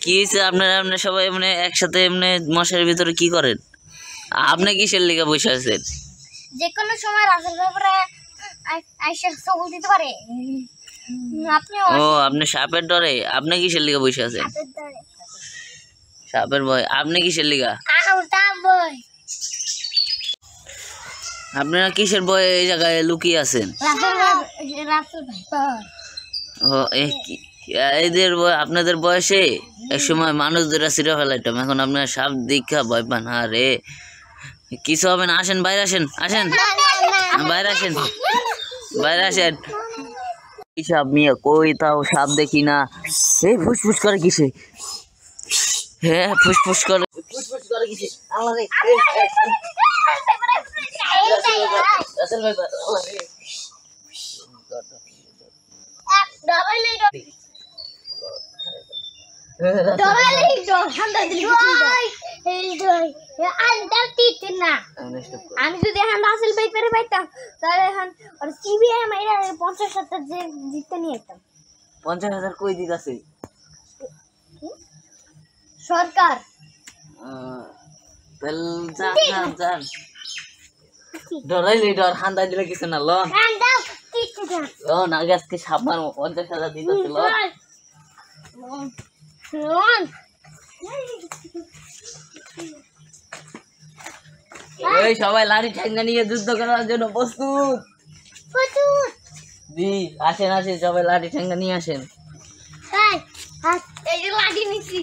কি আপনারা সবাই মানে একসাথে মানে মশারির ভিতরে কি করেন? আপনি কিসের লিগা বসে আছেন? যে কোনো সময় রাজের ব্যাপারে আইসা সবল দিতে পারে। ও আপনি সাপের ডরে? আপনি কিসের লিগা বসে আছেন? সাপের ভয়? আপনি কিসের লিগা? আপনারা কিসের ভয়ে এই জায়গায় লুকিয়ে আছেন? এদের আপনাদের বয়সে এক সময় মানুষ ধরে ছিঁড়ে ফেলাইতাম, এখন আপনারা সাপ দীক্ষা ভয় পান? রে কিছু হবে না, আসেন বাইরে, আসেন বাইরে, বাইরে আসেন। সাপ মিয়া কই তাও সাপ দেখি না। এই ফুসফুস করে কিসে? হ্যাঁ ফুসফুস করে কিসে? আমি যদি এখন রাসেল পেপারে পাইতাম তাহলে এখন 50,000 যে জিততে নিয়ে যেতাম। 50,000 কই দিতাছে সরকার? যান ডরাইলে ডর, হান্দা দিলে কিছু না। লোন আগে আজকে সাপ মারবো, 50,000 দিতেছে। সবাই লাঠি ঠেঙ্গা নিয়ে যুদ্ধ করার জন্য প্রস্তুত। জি আসেন সবাই লাঠি ঠেঙ্গা নিয়ে আসেন। এই যে লাঠি নিচ্ছি।